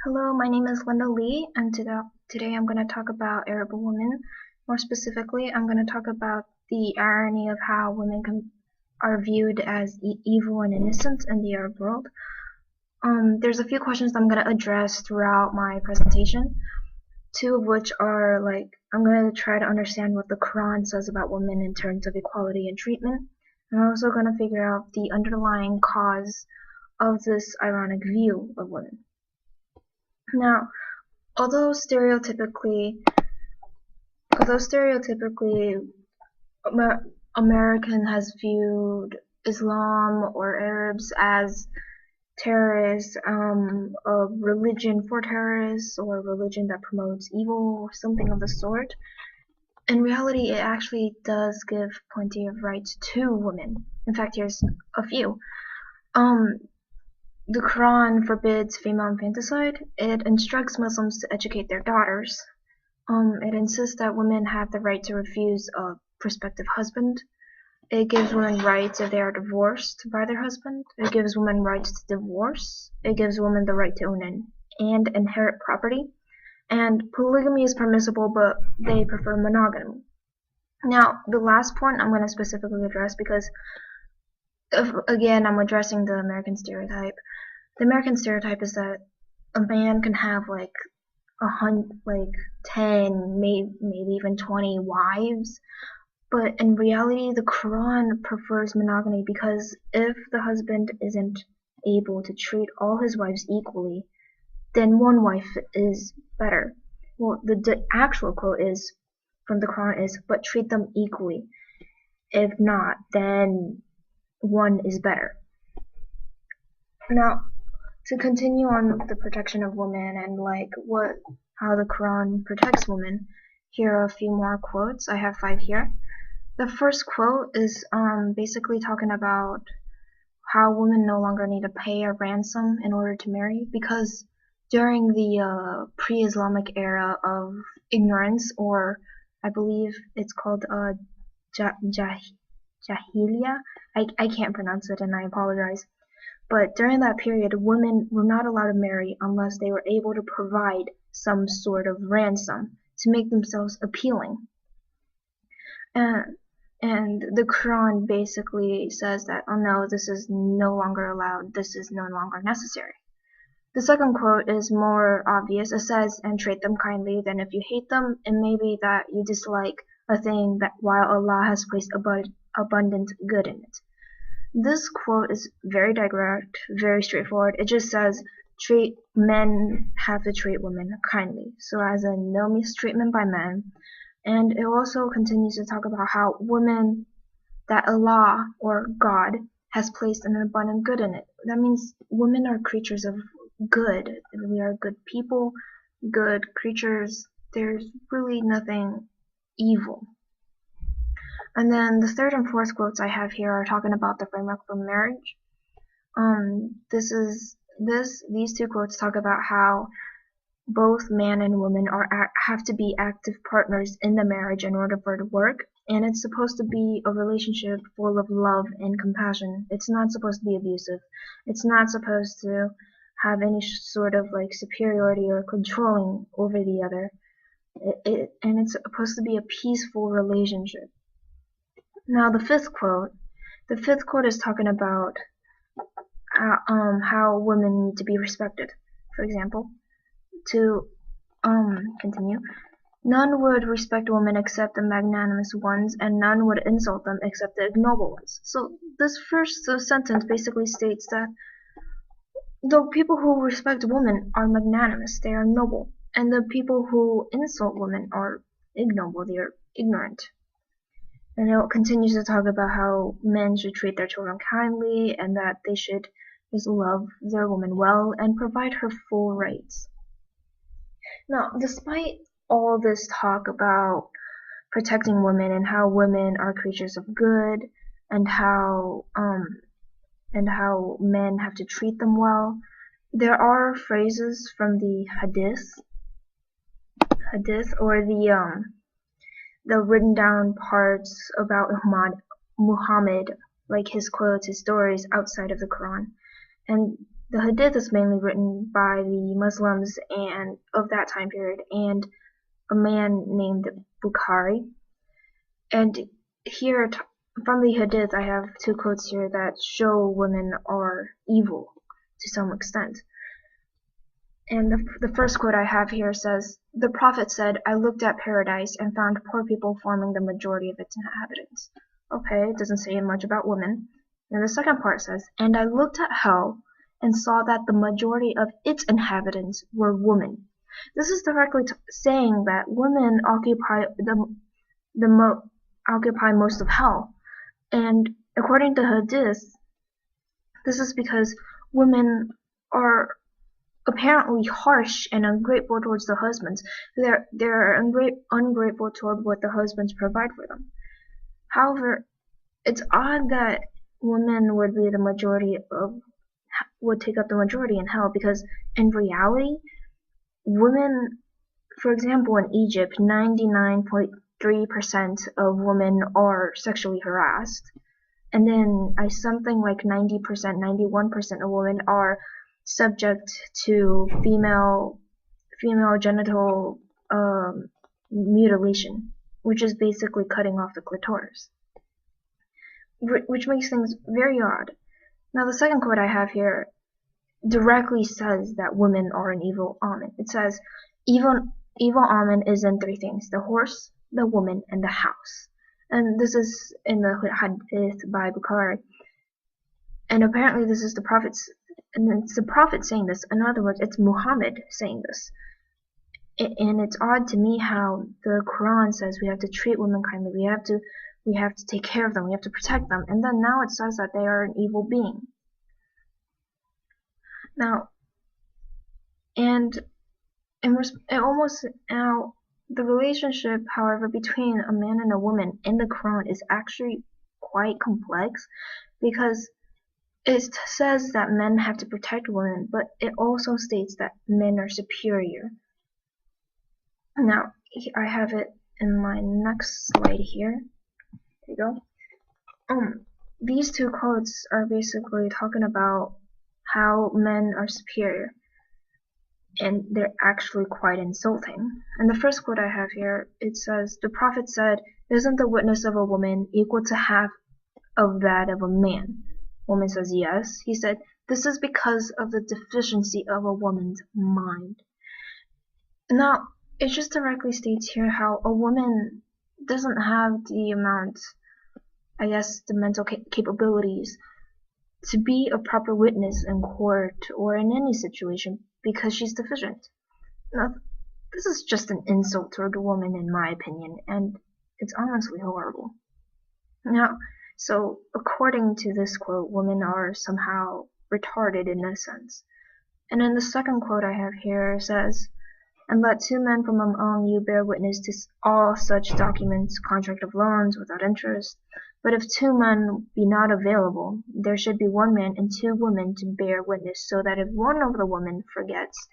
Hello, my name is Linda Lee, and today I'm going to talk about Arab women. More specifically, I'm going to talk about the irony of how are viewed as evil and innocent in the Arab world. There's a few questions I'm going to address throughout my presentation, two of which are I'm going to try to understand what the Quran says about women in terms of equality and treatment. I'm also going to figure out the underlying cause of this ironic view of women. Now, although stereotypically American has viewed Islam or Arabs as terrorists, a religion for terrorists, or a religion that promotes evil, or something of the sort, in reality it actually does give plenty of rights to women. In fact, here's a few. The Quran forbids female infanticide. It instructs Muslims to educate their daughters. It insists that women have the right to refuse a prospective husband. It gives women rights if they are divorced by their husband. It gives women rights to divorce. It gives women the right to own and inherit property. And polygamy is permissible, but they prefer monogamy. Now, the last point I'm going to specifically address because, again, I'm addressing the American stereotype. The American stereotype is that a man can have 10, maybe even 20 wives, but in reality the Quran prefers monogamy because if the husband isn't able to treat all his wives equally, then one wife is better. Well, the actual quote is from the Quran is, but treat them equally. If not, then one is better. Now, to continue on the protection of women and how the Quran protects women, here are a few more quotes. I have 5 here. The first quote is basically talking about how women no longer need to pay a ransom in order to marry, because during the pre-Islamic era of ignorance, or I believe it's called Jahiliyyah. I can't pronounce it and I apologize. But during that period, women were not allowed to marry unless they were able to provide some sort of ransom to make themselves appealing. And the Quran basically says that, oh no, this is no longer allowed, this is no longer necessary. The second quote is more obvious. It says, and treat them kindly, then if you hate them, it may be that you dislike a thing that while Allah has placed abundant good in it. This quote is very direct, very straightforward. It just says men have to treat women kindly, so as in no mistreatment by men. And it also continues to talk about how women, that Allah or God has placed an abundant good in it. That means women are creatures of good. We are good people, good creatures. There's really nothing evil. And then the third and fourth quotes I have here are talking about the framework for marriage. These two quotes talk about how both man and woman have to be active partners in the marriage in order for it to work, and it's supposed to be a relationship full of love and compassion. It's not supposed to be abusive. It's not supposed to have any sort of superiority or controlling over the other. And it's supposed to be a peaceful relationship. Now the fifth quote is talking about how women need to be respected. For example, to continue, none would respect women except the magnanimous ones, and none would insult them except the ignoble ones. So this first sentence basically states that the people who respect women are magnanimous, they are noble, and the people who insult women are ignoble, they are ignorant. And it continues to talk about how men should treat their children kindly and that they should just love their woman well and provide her full rights. Now, despite all this talk about protecting women and how women are creatures of good and how men have to treat them well, there are phrases from the hadith or the written down parts about Muhammad, like his quotes, his stories outside of the Quran. And the Hadith is mainly written by the Muslims and of that time period and a man named Bukhari. And here from the Hadith, I have two quotes here that show women are evil to some extent. And the first quote I have here says, "The Prophet said, I looked at paradise and found poor people forming the majority of its inhabitants." Okay, it doesn't say much about women. And the second part says, "And I looked at hell and saw that the majority of its inhabitants were women." This is directly saying that women occupy occupy most of hell. And according to Hadith, this is because women are apparently harsh and ungrateful towards their husbands. They're ungrateful toward what the husbands provide for them. However, it's odd that women would take up the majority in hell, because in reality, women, for example, in Egypt, 99.3% of women are sexually harassed, and then something like 90%, 91% of women are subject to female genital mutilation, which is basically cutting off the clitoris, which makes things very odd. Now, the second quote I have here directly says that women are an evil omen. It says, evil omen is in three things: the horse, the woman, and the house. And this is in the Hadith by Bukhari. And apparently this is the Prophet's, and it's the Prophet saying this. In other words, it's Muhammad saying this. And it's odd to me how the Quran says we have to treat women kindly, we have to take care of them, we have to protect them, and then now it says that they are an evil being. Now, the relationship, however, between a man and a woman in the Quran is actually quite complex, because it says that men have to protect women, but it also states that men are superior. Now, I have it in my next slide here. There you go. These two quotes are basically talking about how men are superior, and they're actually quite insulting. And the first quote I have here, it says, "The Prophet said, isn't the witness of a woman equal to half of that of a man?" Woman says, "Yes." He said, "This is because of the deficiency of a woman's mind." Now, it just directly states here how a woman doesn't have the amount, the mental capabilities to be a proper witness in court or in any situation, because she's deficient. Now, this is just an insult toward a woman, in my opinion, and it's honestly horrible. Now, so according to this quote, women are somehow retarded in this sense. And then the second quote I have here says, "And let two men from among you bear witness to all such documents, contract of loans without interest. But if two men be not available, there should be one man and two women to bear witness, so that if one of the women forgets,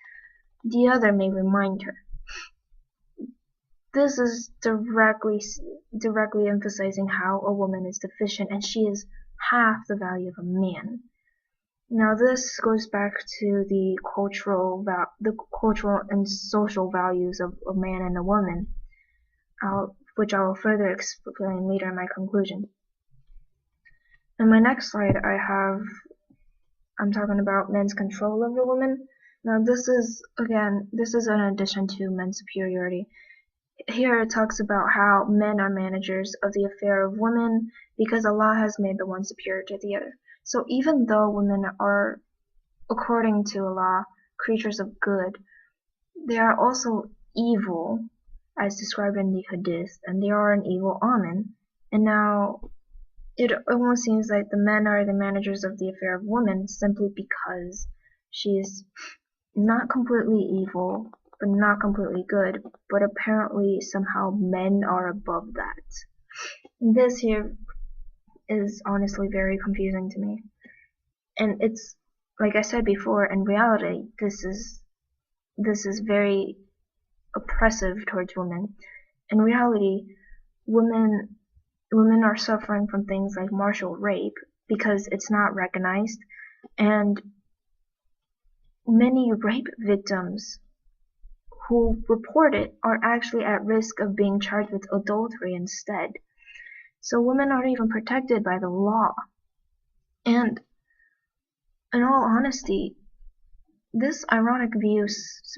the other may remind her." This is directly emphasizing how a woman is deficient, and she is half the value of a man. Now, this goes back to the cultural and social values of a man and a woman, which I will further explain later in my conclusion. In my next slide, I'm talking about men's control over women. Now, this is in addition to men's superiority. Here it talks about how men are managers of the affair of women, because Allah has made the one superior to the other. So even though women are, according to Allah, creatures of good, they are also evil, as described in the Hadith, and they are an evil omen. And now it almost seems like the men are the managers of the affair of women simply because she is not completely evil, but not completely good, but apparently somehow men are above that. This here is honestly very confusing to me. And it's, like I said before, in reality, this is very oppressive towards women. In reality, women are suffering from things like martial rape because it's not recognized, and many rape victims who report it are actually at risk of being charged with adultery instead. So women aren't even protected by the law. And in all honesty, this ironic view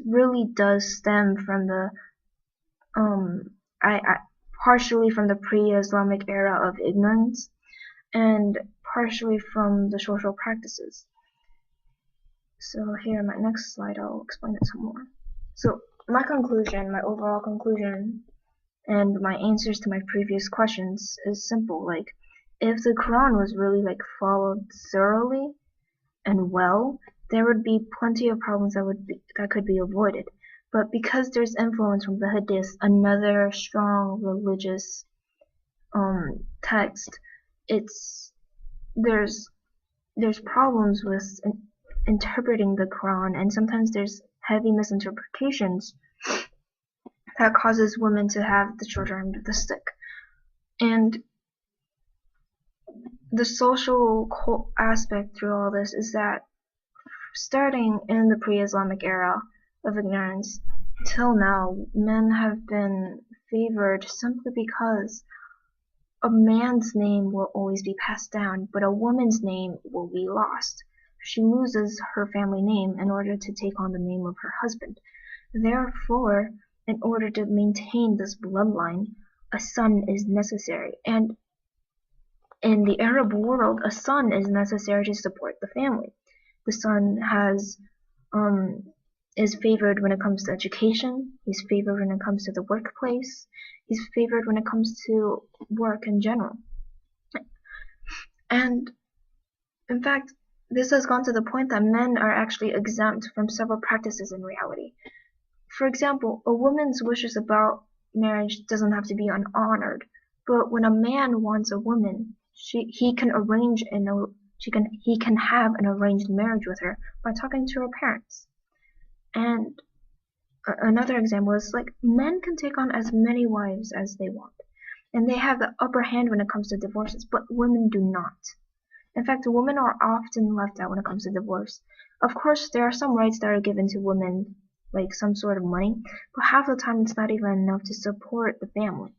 really does stem from the partially from the pre-Islamic era of ignorance and partially from the social practices. So here in my next slide I'll explain it some more. So my overall conclusion and my answers to my previous questions is simple. Like, if the Quran was really followed thoroughly and well, there would be plenty of problems that could be avoided. But because there's influence from the Hadith, another strong religious text, there's problems with interpreting the Quran, and sometimes there's heavy misinterpretations that causes women to have the children under the stick. And the social aspect through all this is that starting in the pre-Islamic era of ignorance till now, men have been favored simply because a man's name will always be passed down, but a woman's name will be lost. She loses her family name in order to take on the name of her husband. Therefore, in order to maintain this bloodline, a son is necessary. And in the Arab world, a son is necessary to support the family. The son is favored when it comes to education. He's favored when it comes to the workplace. He's favored when it comes to work in general. And in fact, this has gone to the point that men are actually exempt from several practices in reality. For example, a woman's wishes about marriage doesn't have to be unhonored, but when a man wants a woman, he can have an arranged marriage with her by talking to her parents. And another example is men can take on as many wives as they want, and they have the upper hand when it comes to divorces, but women do not. In fact, women are often left out when it comes to divorce. Of course, there are some rights that are given to women, like some sort of money, but half the time it's not even enough to support the family.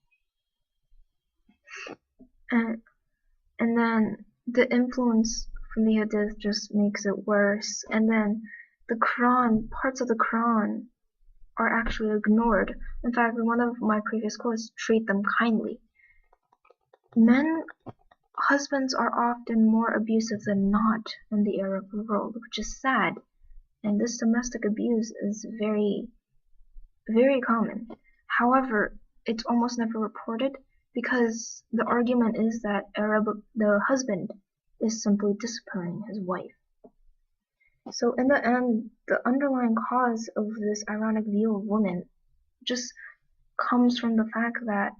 And then the influence from the Hadith just makes it worse. And then the Quran, parts of the Quran are actually ignored. In fact, one of my previous quotes, treat them kindly. Husbands are often more abusive than not in the Arab world, which is sad. And this domestic abuse is very, very common. However, it's almost never reported because the argument is that the husband is simply disciplining his wife. So in the end, the underlying cause of this ironic view of women just comes from the fact that,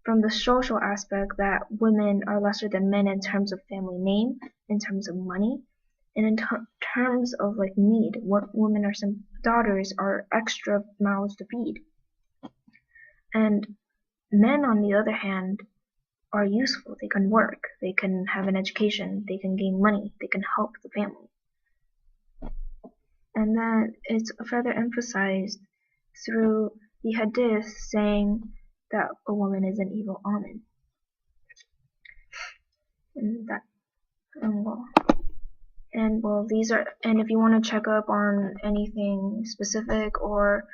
from the social aspect, that women are lesser than men in terms of family name, in terms of money, and in terms of need. Women are some daughters are extra mouths to feed. And men, on the other hand, are useful. They can work, they can have an education, they can gain money, they can help the family. And then it's further emphasized through the Hadith saying that a woman is an evil omen. And if you want to check up on anything specific or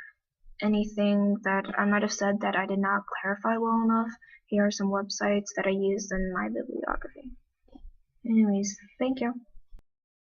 anything that I might have said that I did not clarify well enough, here are some websites that I used in my bibliography. Anyways, thank you.